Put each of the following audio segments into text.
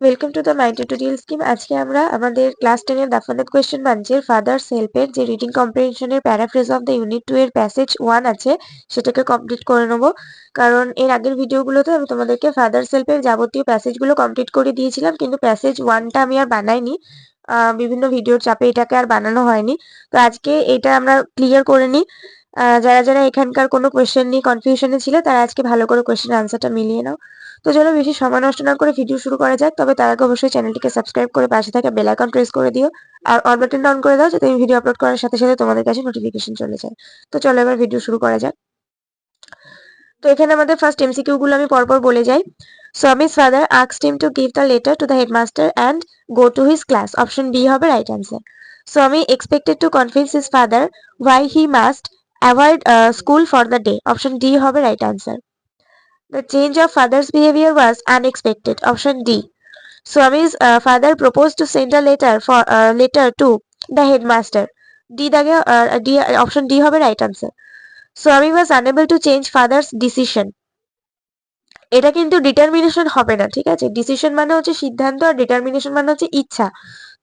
Welcome to the my tutorial scheme. আজকে আমরা আমাদের ক্লাস 10 এর দাফাদাত কোয়েশ্চেন বাঞ্চের ফাদার্স হেল্পের যে রিডিং কম্প্রিহেনশনের প্যারাফ্রেজ অফ দ্য ইউনিট 2 এর প্যাসেজ 1 আছে সেটাকে কমপ্লিট করে নেব। কারণ এর আগের ভিডিওগুলোতে আমি তোমাদেরকে ফাদার্স হেল্পের যাবতীয় প্যাসেজগুলো কমপ্লিট করে দিয়েছিলাম, কিন্তু প্যাসেজ 1টা আমি আর বানাইনি। বিভিন্ন ভিডিওর চাপে এটাকে আর বানানো হয়নি। তো আজকে এটা আমরা ক্লিয়ার করে নিই। যারা যারা এখানকার কোনো কোয়েশ্চেন নিয়ে কনফিউশনে ছিল তারা আজকে ভালো করে কোয়েশ্চেন আনসারটা মিলিয়ে নাও। তো চলো বেশি সময় নষ্ট না করে ভিডিও শুরু করা যাক। তবে তার আগে অবশ্যই চ্যানেলটিকে সাবস্ক্রাইব করে পাশে থাকা বেল আইকন প্রেস করে দিও আর অল বাটনটা অন করে দাও, যাতে আমি ভিডিও আপলোড করার সাথে সাথে তোমাদের কাছে নোটিফিকেশন চলে যায়। তো চলো এবার ভিডিও শুরু করা যাক। তো এখানে আমাদের ফার্স্ট এমসিকিউ গুলো আমি পরপর বলে যাই। Swami's father asked him to give the letter to the headmaster and go to his class. Option B হবে right answer. Swami expected to convince his father why he must avoid school for the day. Option D হবে right answer. The change of father's behavior was unexpected. Option D. Swami's father proposed to send a letter to the headmaster. Option D হবে right answer. Swami was unable to change father's decision. এটা কিন্তু determination হবে না, ঠিক আছে? Decision মানে হচ্ছে সিদ্ধান্ত, আর ডিটারমিনেশন মানে হচ্ছে ইচ্ছা।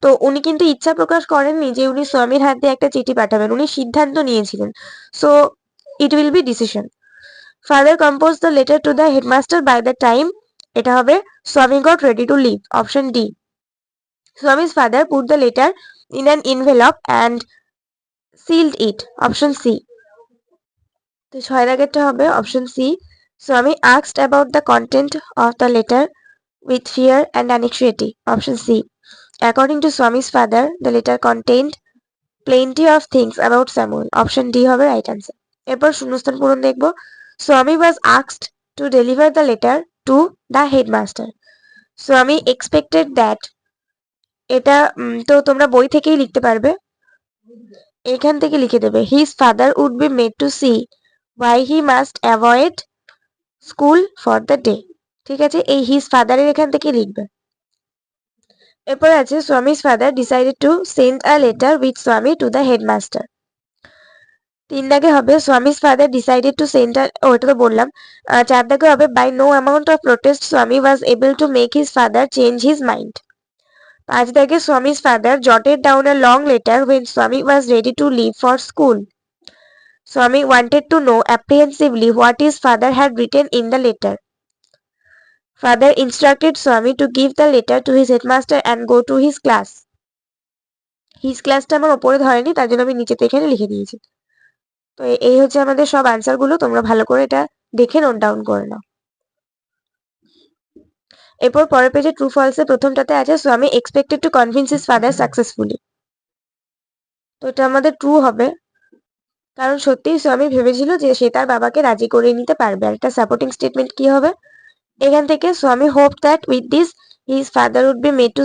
তো উনি কিন্তু ইচ্ছা প্রকাশ করেননি যে উনি স্বামীর হাত দিয়ে একটা চিঠি পাঠাবেন, উনি সিদ্ধান্ত নিয়েছিলেন। So it will be decision. Father compose the letter to the headmaster by the time, এটা হবে Swami got ready to leave. Option D. Swami's father put the letter in an envelope and sealed it. Option C. তো 6 দাগেরটা হবে option C. Swami asked about the content of the letter with fear and anxiety. Option C. According to Swami's father, the letter contained plenty of things about Samuel. Option D হবে right answer. এরপর শূন্যস্থান পূরণ দেখব। Swami was asked to deliver the letter to the headmaster. Swami expected that, এটা তো তোমরা বই থেকেই লিখতে পারবে, এখান থেকে লিখে দেবে his father would be made to see why he must avoid school for the day. ঠিক আছে, এই his father এর এখান থেকে লিখবে। এরপর আছে Swami's father decided to send a letter with Swami to the headmaster. 3 দাগে হবে Swami's father decided to send a, এটা তো বললাম। 4 দাগে হবে by no amount of protest Swami was able to make his father change his mind. 5 দাগে Swami's father jotted down a long letter when Swami was ready to leave for school. Swami wanted to know apprehensively what his father had written in the letter. Father instructed Swami to give the letter to his headmaster and go to his class. His classটা আমার উপরে ধরেনি, তার জন্য আমি নিচেতে এখানে লিখে দিয়েছি। তো এই হচ্ছে আমাদের সব আনসার গুলো, তোমরা ভালো করে এটা দেখে নোট ডাউন করে নাও। এরপর পরের পেজে ট্রু ফলসে প্রথমটাতে আছে স্বামী expected to convince his father successfully. তো এটা আমাদের ট্রু হবে, কারণ সত্যিই স্বামী ভেবেছিল যে সে তার বাবাকে রাজি করিয়ে নিতে পারবে। আর একটা সাপোর্টিং স্টেটমেন্ট কি হবে এখান থেকে, Swami hope that with this his father would be made to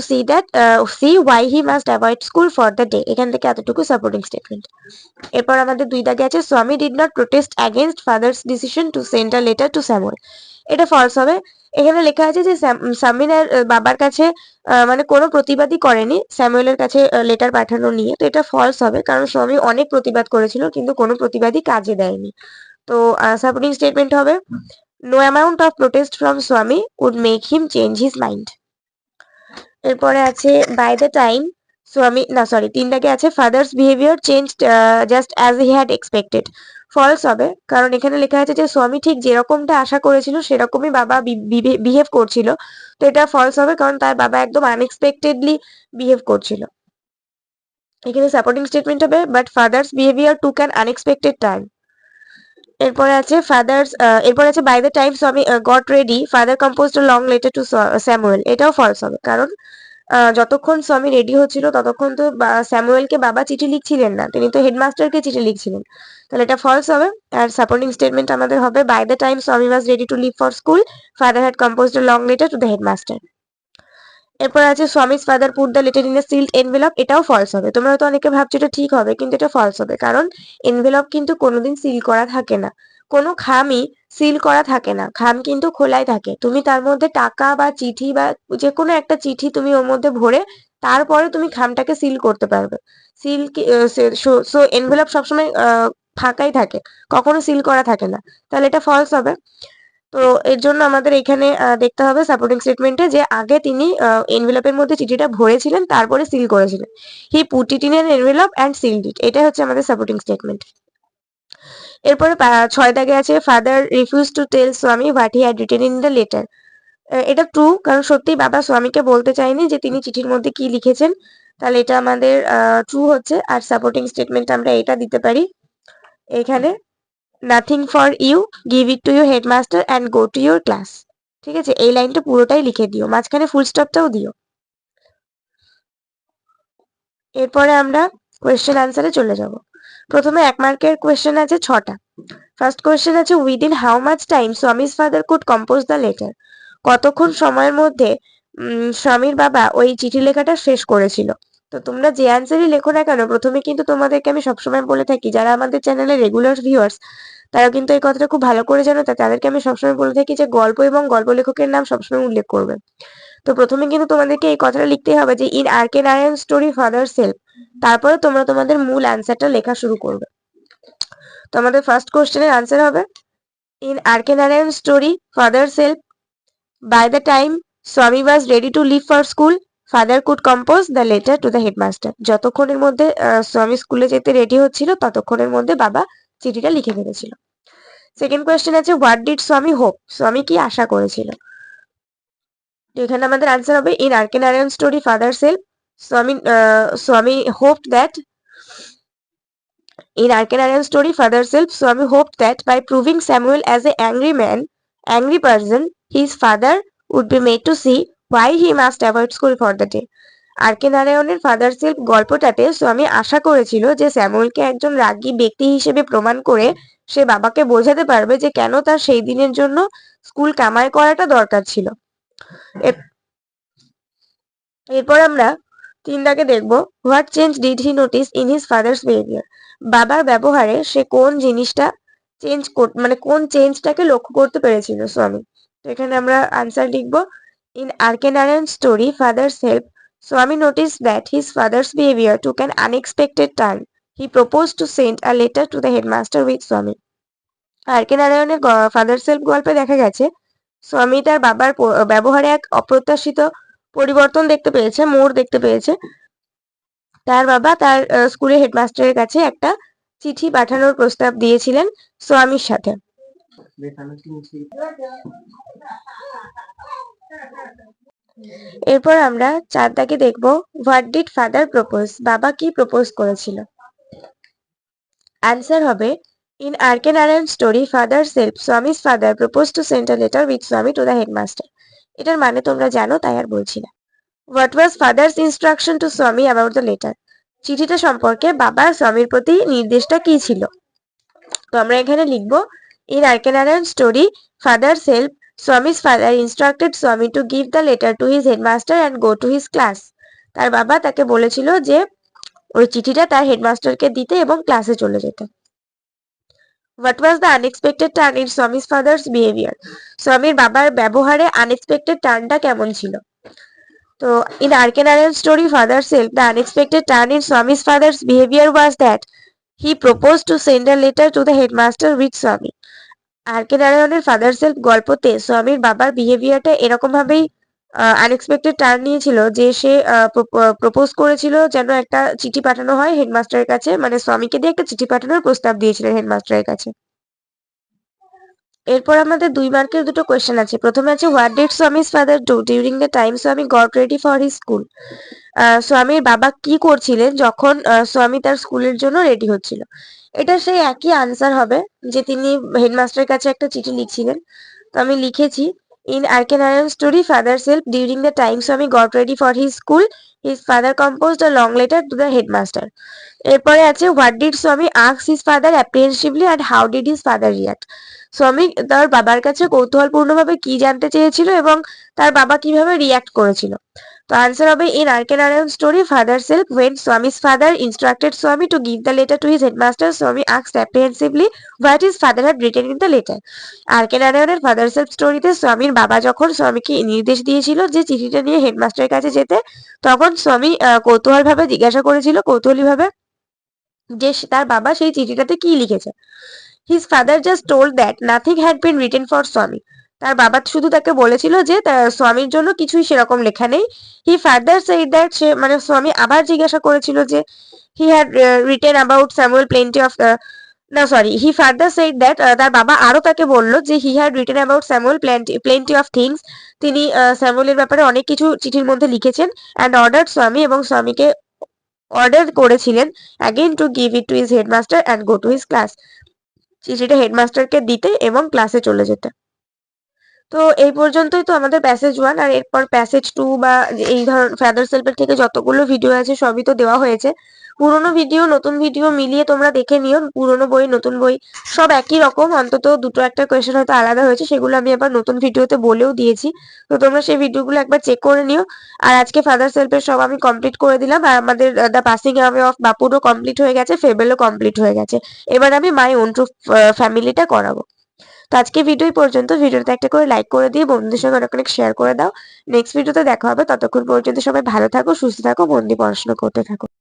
see why he must avoid school for the day. এখান থেকে এতটুকু সাপোর্টিং স্টেটমেন্ট। এরপর আমাদের 2 দাগে আছে স্বামী did not protest against father's decision two send a letter two Samuel. এটা false হবে। এখানে লেখা আছে যে স্বামীর বাবার কাছে মানে কোনো প্রতিবাদই করেনি স্যামুয়েলের কাছে লেটার পাঠানো নিয়ে। তো এটা ফলস হবে, কারণ স্বামী অনেক প্রতিবাদ করেছিল কিন্তু কোনো প্রতিবাদই কাজে দেয়নি। তো সাপোর্টিং স্টেটমেন্ট হবে no amount of protest from Swami would make him change his mind. এরপরে আছে বাই দ্য টাইম স্বামী, না সরি 3 দাগে আছে father's behaviour changed just as he had expected. False হবে, কারণ এখানে লেখা আছে যে স্বামী ঠিক যেরকমটা আশা করেছিল সেরকমই বাবা বিহেভ করছিল। তো এটা ফলস হবে, কারণ তার বাবা একদম আনএক্সপেক্টেডলি বিহেভ করছিল। এখানে সাপোর্টিং স্টেটমেন্ট হবে but father's behaviour took an unexpected turn. এরপরে আছে by the time Swami got ready father composed a long letter two Samuel. এটাও ফলস হবে, কারণ যতক্ষণ স্বামী রেডি হচ্ছিল ততক্ষণ তো স্যামুয়েলকে বাবা চিঠি লিখছিলেন না, তিনি তো হেডমাস্টারকে চিঠি লিখছিলেন। তাহলে এটা ফলস হবে। আর সাপোর্টিং স্টেটমেন্ট আমাদের হবে by the time Swami was ready to leave for school father had composed a long letter to the headmaster. এরপর আছে Swami's father put the letter in a sealed envelope. এটাও ফলস হবে। তোমরা হয়তো অনেকে ভাবছো এটা ঠিক হবে, কিন্তু এটা ফলস হবে, কারণ এনভেলপ কিন্তু কোনোদিন সিল করা থাকে না, কোনো খামই সিল করা থাকে না, খাম কিন্তু খোলাই থাকে। তুমি তার মধ্যে টাকা বা চিঠি বা যে কোনো একটা চিঠি তুমি ওর মধ্যে ভরে তারপরে তুমি খামটাকে সিল করতে পারবে। সিল সো এনভেলপ সবসময় ফাঁকাই থাকে, কখনো সিল করা থাকে না। তাহলে এটা ফলস হবে। তো এর জন্য আমাদের এখানে দেখতে হবে সাপোর্টিং স্টেটমেন্টে যে আগে তিনি এনভেলপের মধ্যে চিঠিটা ভরেছিলেন, তারপরে সিল করেছিলেন। He put it in an envelope and sealed it. এটাই হচ্ছে আমাদের সাপোর্টিং স্টেটমেন্ট। এরপরে 6 দাগে আছে ফাদার রিফিউজ টু টেল স্বামী what he had written in the letter. এটা ট্রু, কারণ সত্যি বাবা স্বামীকে বলতে চায়নি যে তিনি চিঠির মধ্যে কি লিখেছেন। তাহলে এটা আমাদের ট্রু হচ্ছে। আর সাপোর্টিং স্টেটমেন্ট আমরা এটা দিতে পারি এখানে, nothing for you, give it to your headmaster and go to your class. ঠিক আছে, এই লাইনটা পুরোটাই লিখে দিও, মাঝখানে ফুল স্টপটাও দিও। এরপরে আমরা কোয়েশ্চেন আনসারে চলে যাব। প্রথমে 1 মার্কের কোয়েশ্চেন আছে 6টা। ফার্স্ট কোয়েশ্চেন আছে within how much time Swami's father could compose the letter. কতক্ষণ সময়ের মধ্যে স্বামীর বাবা ওই চিঠি লেখাটা শেষ করেছিল। তো তোমরা যে অ্যান্সারই লেখো না কেন, প্রথমে কিন্তু তোমাদেরকে আমি সবসময় বলে থাকি, যারা আমাদের চ্যানেলে রেগুলার ভিউয়ার্স তারা কিন্তু এই কথাটা খুব ভালো করে জানো, তাদেরকে আমি সবসময় বলে থাকি যে গল্প এবং গল্প লেখকের নাম সবসময় উল্লেখ করবে। তো প্রথমে কিন্তু তোমাদেরকে এই কথাটা লিখতেই হবে যে in R K Narayan story father self, তারপরে তোমরা তোমাদের মূল অ্যান্সারটা লেখা শুরু করবে। তো আমাদের ফার্স্ট কোশ্চেনের আনসার হবে in R K Narayan story father help, by the time Swami was ready to leave for school, father could compose the letter to the headmaster. যতক্ষণের মধ্যে স্বামী স্কুলে যেতে রেডি হচ্ছিল ততক্ষণের মধ্যে বাবা চিঠিটা লিখে ফেলেছিল। সেকেন্ড কোয়েশ্চেন আছে what did Swami hope, Swami কি আশা করেছিল। তো এখানে আমাদের আনসার হবে in R K Narayan story father help, Swami hoped that In Arkanarayan's story, Father Self, Swami hoped that by proving Samuel as an angry person, his father would be made to see why he must avoid school for the day. আরকে নারায়ণের father self গল্পটাতে স্বামী আশা করেছিল যে স্যামুয়েলকে একজন রাগী ব্যক্তি হিসেবে প্রমাণ করে সে বাবাকে বোঝাতে পারবে যে কেন তার সেই দিনের জন্য স্কুল কামাই করাটা দরকার ছিল। এরপর আমরা 3 দাগে দেখব what change did he notice in his father's behaviour. বাবার ব্যবহারে সে কোন জিনিসটা কোন চেঞ্জটাকে লক্ষ্য করতে পেরেছিল স্বামী। তো এখানে আমরা আনসার লিখব in R K Narayan story father's help, Swami notice that his father's behaviour took an unexpected turn, he propose to send a letter to the headmaster with Swami. R কে নারায়ণের ফাদার সেলফ গল্পে দেখা গেছে স্বামী তার বাবার ব্যবহারে এক অপ্রত্যাশিত পরিবর্তন দেখতে পেয়েছে, মোড় দেখতে পেয়েছে। তার বাবা তার স্কুলের হেডমাস্টারের কাছে একটা চিঠি পাঠানোর প্রস্তাব দিয়েছিলেন স্বামীর সাথে। এরপর আমরা 4 দাগে দেখব হোয়াট ডিড ফাদার প্রপোজ, বাবা কি প্রপোজ করেছিল। অ্যান্সার হবে in R K Narayan story father self, Swami's father propose to send a letter with Swami to the headmaster. এটার মানে তোমরা জানো, তাই আর বলছি না। What was father's instruction to Swami about the letter, চিঠিটা সম্পর্কে বাবার স্বামীর প্রতি নির্দেশটা কি ছিল। তো আমরা এখানে লিখবো in R K Narayan story father self, Swami's father instructed Swami to give the letter to his headmaster and go to his class. তার বাবা তাকে বলেছিল যে ওই চিঠিটা তার হেডমাস্টারকে দিতে এবং ক্লাসে চলে যেতে। What was the unexpected turn in Swami's father's behaviour, স্বামীর বাবার ব্যবহারে আনএক্সপেক্টেড টার্নটা কেমন ছিল। তো in R.K. Narayan's story Father Self, the unexpected turn in Swami's father's behavior was that he proposed to send a letter to the headmaster with Swami. R K নারায়ণের father self গল্পতে স্বামীর বাবার বিহেভিয়ারটা এরকম ভাবেই আনএক্সপেক্টেড টার্ন নিয়েছিল যে সে propose করেছিল যেন একটা চিঠি পাঠানো হয় হেডমাস্টারের কাছে, মানে স্বামীকে দিয়ে একটা চিঠি পাঠানোর প্রস্তাব দিয়েছিলেন হেডমাস্টারের কাছে। এরপর আমাদের 2 মার্কের দুটো কোয়েশ্চেন আছে। প্রথমে আছে what did Swami's father do during the time Swami got ready for his school. স্বামীর বাবা কি করছিলেন যখন স্বামী তার স্কুলের জন্য রেডি হচ্ছিল। এটা সেই একই আনসার হবে যে তিনি হেডমাস্টারের কাছে একটা চিঠি লিখছিলেন। তো আমি লিখেছি in R K Narayan story father help during the time Swami got ready for his school, his father composed a long letter to the headmaster. এরপরে আছে what did Swami ask his father apprehensively and how did his father react. Swami তার বাবার কাছে কৌতূহলপূর্ণভাবে কি জানতে চেয়েছিল এবং তার বাবা কিভাবে রিয়াক্ট করেছিল। তো আনসার হবে in R K Narayan story father self when Swami's father instructed Swami to give the letter to his headmaster, Swami asked apprehensively what his father had written in the letter. আর কে নারায়ণের father self স্টোরিতে স্বামীর বাবা যখন স্বামীকে নির্দেশ দিয়েছিল যে চিঠিটা নিয়ে হেডমাস্টারের কাছে যেতে, তখন স্বামী কৌতূহলী ভাবে যে তার বাবা সেই চিঠিটাতে কি লিখেছে। His father just told that nothing had been written for Swami. তার বাবা শুধু তাকে বলেছিল যে তার স্বামীর জন্য কিছুই সেরকম লেখা নেই। হি ফার্দার সেড দ্যাট, সে মানে স্বামী আবার জিজ্ঞাসা করেছিল যে he had written about Samuel plenty of, না sorry, he further said that, তার বাবা আরো তাকে বলল যে he had written about Samuel plenty of things, তিনি স্যামুয়েলের ব্যাপারে অনেক কিছু চিঠির মধ্যে লিখেছেন। অ্যান্ড অর্ডার স্বামী, এবং স্বামীকে অর্ডার করেছিলেন again to give it two his headmaster and go to his class, চিঠিটা হেডমাস্টারকে দিতে এবং ক্লাসে চলে যেতে। তো এই পর্যন্তই তো আমাদের প্যাসেজ 1, আর এরপর প্যাসেজ 2 বা এই ধর ফাদার সেলফের থেকে যতগুলো ভিডিও আছে সবই তো দেওয়া হয়েছে। পুরোনো ভিডিও নতুন ভিডিও মিলিয়ে তোমরা দেখে নিও, পুরোনো বই নতুন বই সব একই রকম, অন্তত দুটো একটা কোয়েশ্চেন হয়তো আলাদা হয়েছে, সেগুলো আমি আবার নতুন ভিডিওতে বলেও দিয়েছি। তো তোমরা সেই ভিডিওগুলো একবার চেক করে নিও। আর আজকে ফাদার সেলফের সব আমি কমপ্লিট করে দিলাম, আর আমাদের দ্য পাসিং অ্যাওয়ে অফ বাপুরও কমপ্লিট হয়ে গেছে, ফেবেলও কমপ্লিট হয়ে গেছে। এবার আমি মাই ওন ট্রু ফ্যামিলিটা করাবো। তো আজকে ভিডিও পর্যন্ত, ভিডিওতে একটা করে লাইক করে দিয়ে বন্ধুদের সঙ্গে অনেক অনেক শেয়ার করে দাও। নেক্সট ভিডিওতে দেখা হবে, ততক্ষণ পর্যন্ত সবাই ভালো থাকো, সুস্থ থাকো, মন দিয়ে পড়াশোনা করতে থাকো।